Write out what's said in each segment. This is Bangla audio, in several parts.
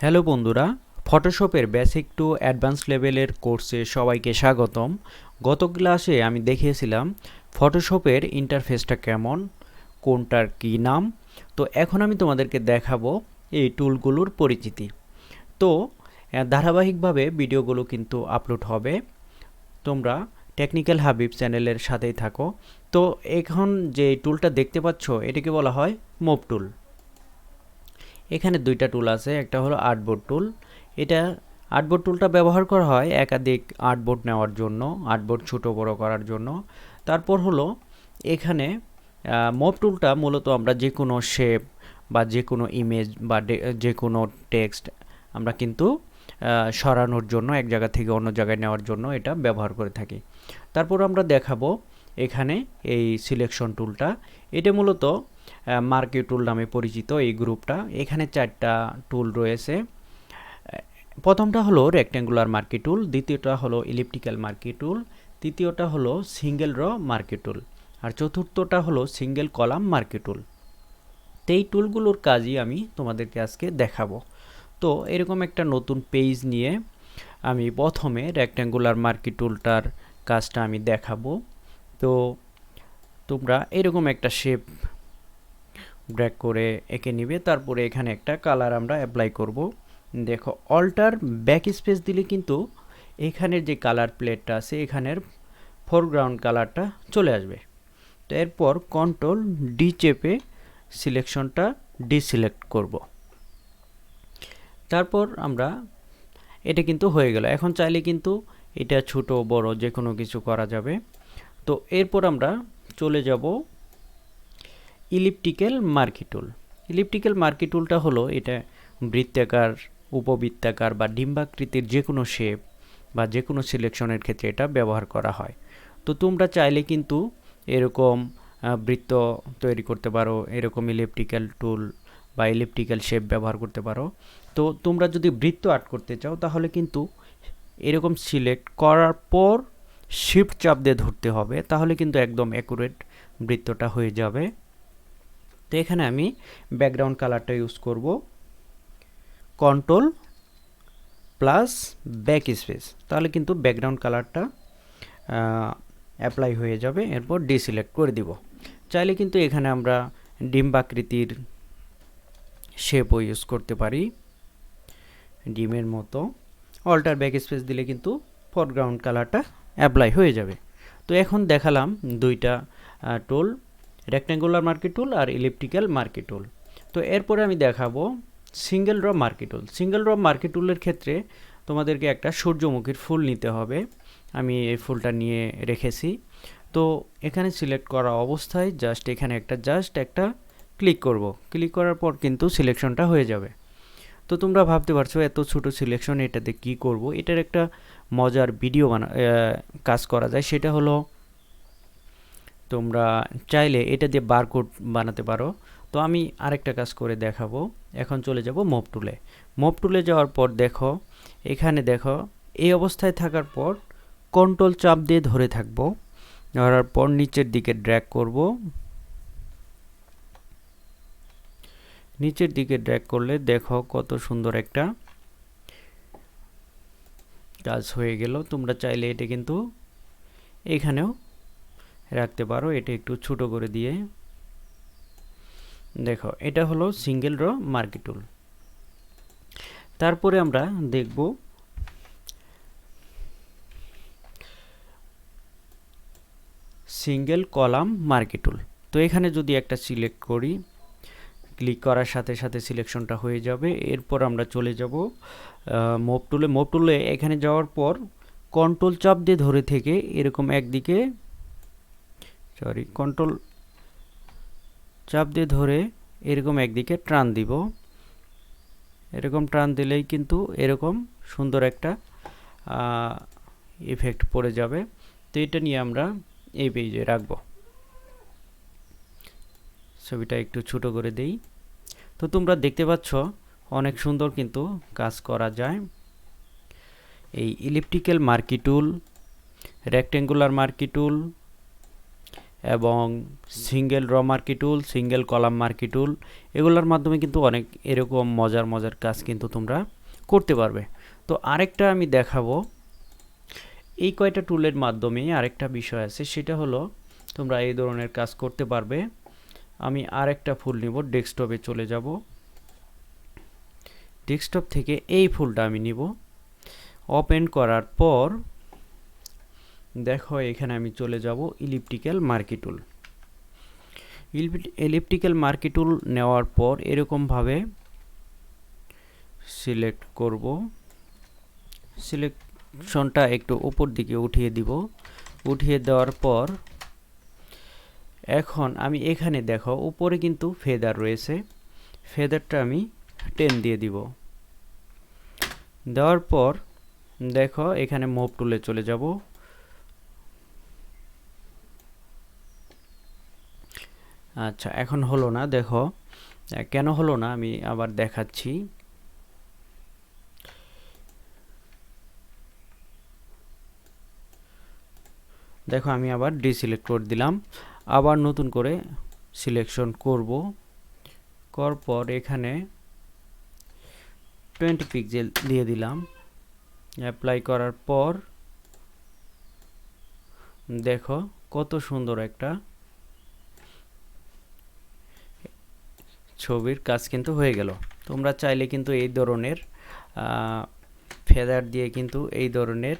হ্যালো বন্ধুরা, ফটোশপের বেসিক টু অ্যাডভান্স লেভেলের কোর্সে সবাইকে স্বাগতম। গত ক্লাসে আমি দেখিয়েছিলাম ফটোশপের ইন্টারফেসটা কেমন, কোনটার কী নাম। তো এখন আমি তোমাদেরকে দেখাবো এই টুলগুলোর পরিচিতি। তো ধারাবাহিকভাবে ভিডিওগুলো কিন্তু আপলোড হবে। তোমরা টেকনিক্যাল হাবিব চ্যানেলের সাথেই থাকো। তো এখন যে টুলটা দেখতে পাচ্ছ এটাকে বলা হয় মুভ টুল। এখানে দুইটা টুল আছে, একটা হলো আর্টবোর্ড টুল। এটা আর্টবোর্ড টুলটা ব্যবহার করা হয় একাধিক আর্টবোর্ড নেওয়ার জন্য, আর্টবোর্ড ছোটো বড়ো করার জন্য। তারপর হলো এখানে মুভ টুলটা মূলত আমরা যে কোনো শেপ বা যে কোনো ইমেজ বা যে কোনো টেক্সট আমরা কিন্তু সরানোর জন্য, এক জায়গা থেকে অন্য জায়গায় নেওয়ার জন্য এটা ব্যবহার করে থাকি। তারপর আমরা দেখাবো এখানে এই সিলেকশন টুলটা। এটা মূলত মার্কি টুল নামে পরিচিত এই গ্রুপটা। এখানে চারটা টুল রয়েছে। প্রথমটা হলো রেক্ট্যাঙ্গুলার মার্কি টুল, দ্বিতীয়টা হলো ইলিপ্টিক্যাল মার্কি টুল, তৃতীয়টা হলো সিঙ্গেল র মার্কি টুল, আর চতুর্থটা হলো সিঙ্গেল কলাম মার্কি টুল। তো এই টুলগুলোর কাজই আমি তোমাদেরকে আজকে দেখাবো। তো এরকম একটা নতুন পেজ নিয়ে আমি প্রথমে রেক্ট্যাঙ্গুলার মার্কি টুলটার কাজটা আমি দেখাবো। তো তোমরা এরকম একটা শেপ ড্র্যাগ করে এঁকে নিবে। তারপরে এখানে একটা কালার আমরা অ্যাপ্লাই করব। দেখো, অল্টার ব্যাক স্পেস দিলে কিন্তু এখানের যে কালার প্লেটটা আছে এখানের ফোরগ্রাউন্ড কালারটা চলে আসবে। তো এরপর কন্ট্রোল ডি চেপে সিলেকশনটা ডিসিলেক্ট করব। তারপর আমরা এটা কিন্তু হয়ে গেল। এখন চাইলে কিন্তু এটা ছোট বড় যে কোনো কিছু করা যাবে। তো এরপর আমরা চলে যাব ইলিপ্টিক্যাল মার্কি টুল। ইলিপ্টিক্যাল মার্কি টুলটা হলো এটা বৃত্তাকার, উপবৃত্তাকার বা ডিম্বাকৃতির যে কোনো শেপ বা যে কোনো সিলেকশনের ক্ষেত্রে এটা ব্যবহার করা হয়। তো তোমরা চাইলে কিন্তু এরকম বৃত্ত তৈরি করতে পারো, এরকম ইলিপ্টিক্যাল টুল বা ইলিপ্টিক্যাল শেপ ব্যবহার করতে পারো। তো তোমরা যদি বৃত্ত আর্ট করতে চাও তাহলে কিন্তু এরকম সিলেক্ট করার পর শিফট চাপ দিয়ে ধরতে হবে, তাহলে কিন্তু একদম অ্যাকুরেট বৃত্তটা হয়ে যাবে। তো এখানে আমি ব্যাকগ্রাউন্ড কালারটা ইউজ করব, কন্ট্রোল প্লাস ব্যাক স্পেস, তাহলে কিন্তু ব্যাকগ্রাউন্ড কালারটা অ্যাপ্লাই হয়ে যাবে। এরপর ডিসিলেক্ট করে দিব। চাইলে কিন্তু এখানে আমরা ডিম্বাকৃতির শেপও ইউজ করতে পারি, ডিমের মতো। অল্টার ব্যাক স্পেস দিলে কিন্তু ফরগ্রাউন্ড কালারটা অ্যাপ্লাই হয়ে যাবে। তো এখন দেখালাম দুইটা টুল, রেক্ট্যাঙ্গুলার মার্কি টুল আর ইলিপ্টিক্যাল মার্কি টুল। তো এরপরে আমি দেখাবো সিঙ্গেল র মার্কি টুল। সিঙ্গেল র মার্কি টুলের ক্ষেত্রে তোমাদেরকে একটা সূর্যমুখীর ফুল নিতে হবে। আমি এই ফুলটা নিয়ে রেখেছি। তো এখানে সিলেক্ট করা অবস্থায় এখানে একটা ক্লিক করব। ক্লিক করার পর কিন্তু সিলেকশনটা হয়ে যাবে। তো তোমরা ভাবতে পারছো এত ছোট সিলেকশন এটাতে কি করব। এটার একটা মজার ভিডিও কাজ করা যায়। সেটা হলো তোমরা চাইলে এটা দিয়ে বারকোড বানাতে পারো। তো আমি আরেকটা কাজ করে দেখাবো। এখন চলে যাব মুভ টুলে। মুভ টুলে যাওয়ার পর দেখো, এখানে দেখো এই অবস্থায় থাকার পর কন্ট্রোল চাপ দিয়ে ধরে থাকবো। ধরার পর নিচের দিকে ড্র্যাগ করব। নিচের দিকে ড্র্যাগ করলে দেখো কত সুন্দর একটা কাজ হয়ে গেল। তোমরা চাইলে এটা কিন্তু এখানেও রাখতে পারো, এটা একটু ছোট করে দিয়ে। দেখো, এটা হলো সিঙ্গেল র মার্কি টুল। তারপরে আমরা দেখব সিঙ্গেল কলাম মার্কি টুল। তো এখানে যদি একটা সিলেক্ট করি, ক্লিক করার সাথে সাথে সিলেকশনটা হয়ে যাবে। এরপর আমরা চলে যাব মুভ টুলে। মুভ টুলে এখানে যাওয়ার পর কন্ট্রোল চাপ দিয়ে ধরে থেকে এরকম একদিকে কন্ট্রোল চাপ দিয়ে ধরে এরকম একদিকে টান দিব। এরকম টান দিলেই কিন্তু এরকম সুন্দর একটা ইফেক্ট পড়ে যাবে। তো এটা নিয়ে আমরা এই পেজে রাখব। ছবিটা একটু ছোট করে দেই। তো তোমরা দেখতে পাচ্ছ অনেক সুন্দর কিন্তু কাজ করা যায়। এই ইলিপ্টিক্যাল মার্কি টুল, রেক্ট্যাঙ্গুলার মার্কি টুল এবং সিঙ্গেল র মার্কি টুল, সিঙ্গেল কলাম মার্কি টুল, এগুলোর মাধ্যমে কিন্তু অনেক এরকম মজার মজার কাজ কিন্তু তোমরা করতে পারবে। তো আরেকটা আমি দেখাবো, এই কয়টা টুলের মাধ্যমে আরেকটা বিষয় আছে, সেটা হলো তোমরা এই ধরনের কাজ করতে পারবে। আমি আরেকটা ফুল নিব, ডেস্কটপে চলে যাব, ডেস্কটপ থেকে এই ফুলটা আমি নিব। ওপেন করার পর দেখো এখানে আমি চলে যাব ইলিপ্টিক্যাল মার্কি টুল। ইলিপ্টিক্যাল মার্কি টুল নেওয়ার পর এরকমভাবে সিলেক্ট করব, সিলেকশনটা একটু উপর দিকে উঠিয়ে দিব। উঠিয়ে দেওয়ার পর এখন আমি এখানে দেখো উপরে কিন্তু ফেদার রয়েছে, ফেদারটা আমি টেন দিয়ে দিব। দেওয়ার পর দেখো এখানে মুভ টুলে চলে যাব। আচ্ছা, এখন হলো না, দেখো কেন হলো না আমি আবার দেখাচ্ছি। দেখো আমি আবার ডিসিলেক্ট করে দিলাম, আবার নতুন করে সিলেকশন করব। করার পর এখানে 20 পিক্সেল দিয়ে দিলাম। অ্যাপ্লাই করার পর দেখো কত সুন্দর একটা ছবির কাজ কিন্তু হয়ে গেল। তোমরা চাইলে কিন্তু এই ধরনের ফেদার দিয়ে কিন্তু এই ধরনের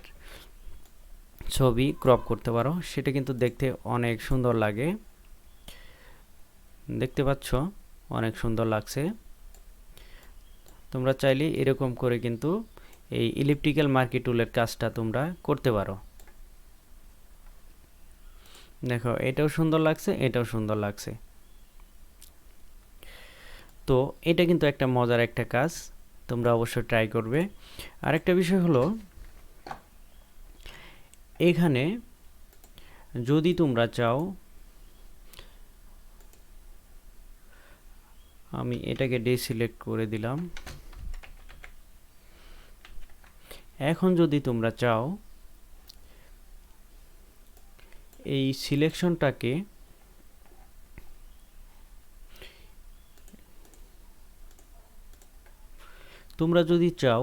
ছবি ক্রপ করতে পারো, সেটা কিন্তু দেখতে অনেক সুন্দর লাগে। দেখতে পাচ্ছ অনেক সুন্দর লাগছে। তোমরা চাইলে এরকম করে কিন্তু এই ইলিপ্টিক্যাল মার্কি টুলের কাজটা তোমরা করতে পারো। দেখো এটাও সুন্দর লাগছে, এটাও সুন্দর লাগছে। তো এটা কিন্তু একটা মজার একটা কাজ, তোমরা অবশ্যই ট্রাই করবে। আরেকটা বিষয় হলো এখানে যদি তোমরা চাও, আমি এটাকে ডিসিলেক্ট করে দিলাম। এখন যদি তোমরা চাও এই সিলেকশনটাকে তোমরা যদি চাও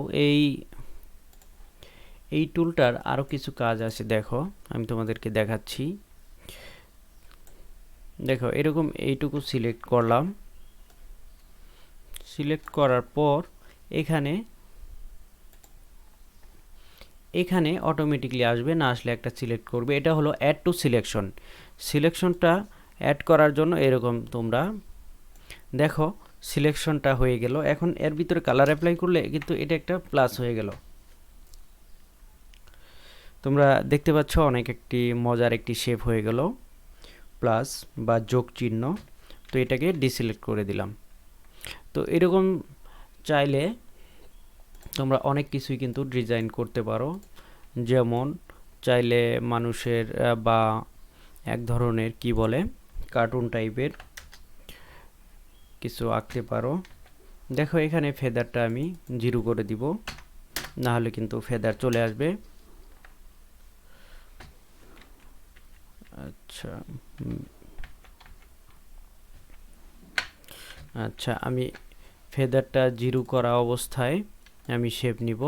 এই টুলটার আরো কিছু কাজ আছে, দেখো আমি তোমাদেরকে দেখাচ্ছি। দেখো এরকম এইটুকু সিলেক্ট করলাম, সিলেক্ট করার পর এখানে অটোমেটিকলি আসবে, না আসলে একটা সিলেক্ট করবে। এটা হলো অ্যাড টু সিলেকশন। সিলেকশনটা অ্যাড করার জন্য এরকম তোমরা দেখো সিলেকশনটা হয়ে গেল। এখন এর ভিতরে কালার অ্যাপ্লাই করলে কিন্তু এটা একটা প্লাস হয়ে গেল। তোমরা দেখতে পাচ্ছ অনেক একটি মজার একটি শেপ হয়ে গেল, প্লাস বা যোগ চিহ্ন। তো এটাকে ডিসিলেক্ট করে দিলাম। তো এরকম চাইলে তোমরা অনেক কিছুই কিন্তু ডিজাইন করতে পারো। যেমন চাইলে মানুষের বা এক ধরনের কি বলে কার্টুন টাইপের কিছু আঁকতে পারো। দেখো এখানে ফেদারটা আমি 0 করে দিব, না হলে কিন্তু ফেদার চলে আসবে। আচ্ছা আচ্ছা, আমি ফেদারটা 0 করা অবস্থায় আমি শেপ নিব।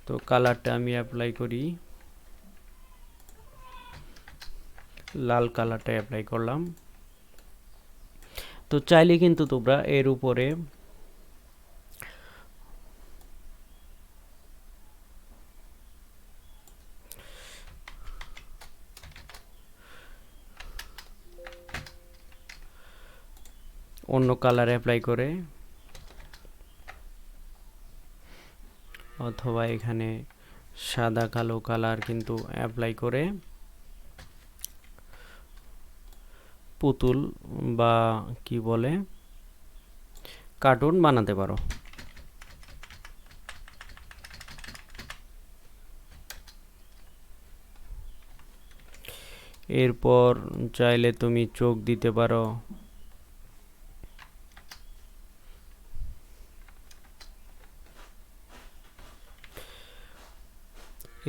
তো কালারটা আমি অ্যাপ্লাই করি, লাল কালারটা অ্যাপ্লাই করলাম। তো চাইলে কিন্তু তোমরা এর উপরে অন্য কালার অ্যাপ্লাই করে, অথবা এখানে সাদা কালো কালার কিন্তু অ্যাপ্লাই করে পুতুল বা কি বলে কার্টুন বানাতে পারো। এরপর চাইলে তুমি চোখ দিতে পারো।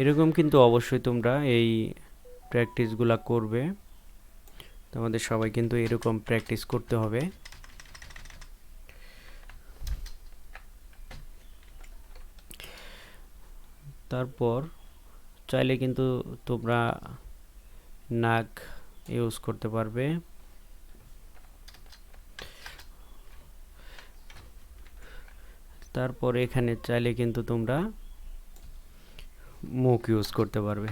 এরকম কিন্তু অবশ্যই তোমরা এই প্র্যাকটিসগুলা করবে। তোমাদের সবাই কিন্তু এরকম প্র্যাকটিস করতে হবে। তারপর চাইলে কিন্তু তোমরা নাক ইউজ করতে পারবে। তারপর এখানে চাইলে কিন্তু তোমরা মুখ ইউজ করতে পারবে,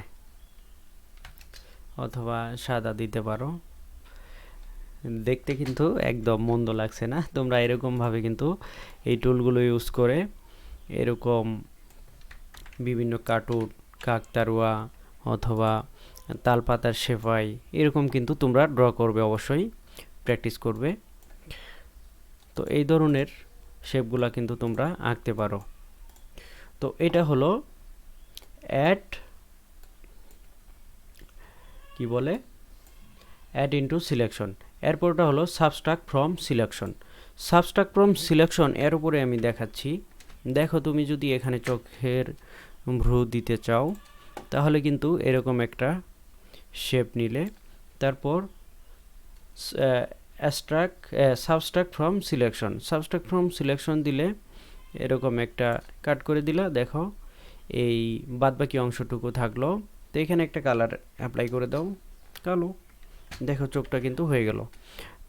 অথবা সাদা দিতে পারো। দেখতে কিন্তু একদম মন্দ লাগছে না। তোমরা এরকমভাবে কিন্তু এই টুলগুলো ইউজ করে এরকম বিভিন্ন কার্টুন, কাকতাড়ুয়া অথবা তালপাতার সেপাই এরকম কিন্তু তোমরা ড্র করবে, অবশ্যই প্র্যাকটিস করবে। তো এই ধরনের শেপগুলা কিন্তু তোমরা আঁকতে পারো। তো এটা হলো অ্যাড ইনটু সিলেকশন। এরপরটা হলো subtract from selection. Subtract from selection এর উপরে আমি দেখাচ্ছি। দেখো, তুমি যদি এখানে চোখের ভ্রু দিতে চাও তাহলে কিন্তু এরকম একটা শেপ নিলে, তারপর সাবস্ট্রাক্ট ফ্রম সিলেকশন দিলে এরকম একটা কাট করে দিলা। দেখো, এই বাদবাকি অংশটুকু থাকলো। তো এখানে একটা কালার অ্যাপ্লাই করে দাও, কালো। দেখো, চোখটা কিন্তু হয়ে গেল।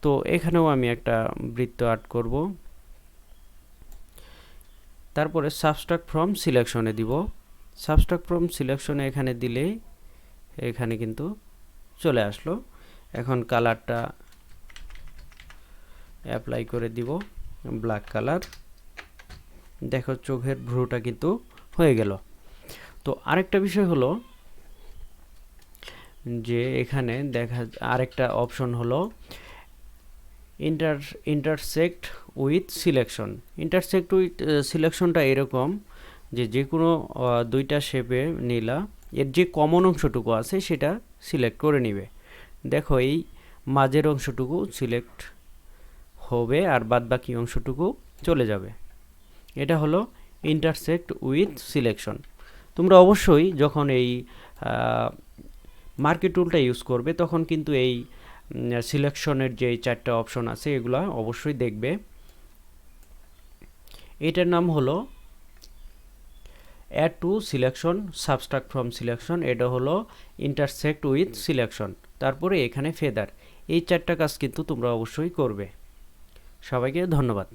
তো এখানেও আমি একটা বৃত্ত আর্ট করব। তারপরে সাবস্ট্রাক্ট ফ্রম সিলেকশনে দিব। সাবস্ট্রাক্ট ফ্রম সিলেকশনে এখানে দিলে এখানে কিন্তু চলে আসলো। এখন কালারটা অ্যাপ্লাই করে দিব, ব্ল্যাক কালার। দেখো, চোখের ভ্রুটা কিন্তু হয়ে গেল। তো আরেকটা বিষয় হলো যে এখানে দেখা আরেকটা অপশন হলো intersect with selection. Intersect with সিলেকশনটা এরকম যে যে কোনো দুইটা শেপে নিলা, এর যে কমন অংশটুকু আছে সেটা সিলেক্ট করে নিবে। দেখো, এই মাঝের অংশটুকু সিলেক্ট হবে আর বাদবাকি অংশটুকু চলে যাবে। এটা হলো ইন্টারসেক্ট উইথ সিলেকশন। তোমরা অবশ্যই যখন এই মার্কেট টুলটা ইউজ করবে তখন কিন্তু এই সিলেকশনের যে চারটা অপশন আছে এগুলা অবশ্যই দেখবে। এটার নাম হলো add to selection, subtract from selection. এটা হলো ইন্টারসেক্ট উইথ সিলেকশন। তারপরে এখানে ফেদার। এই চারটা কাজ কিন্তু তোমরা অবশ্যই করবে। সবাইকে ধন্যবাদ।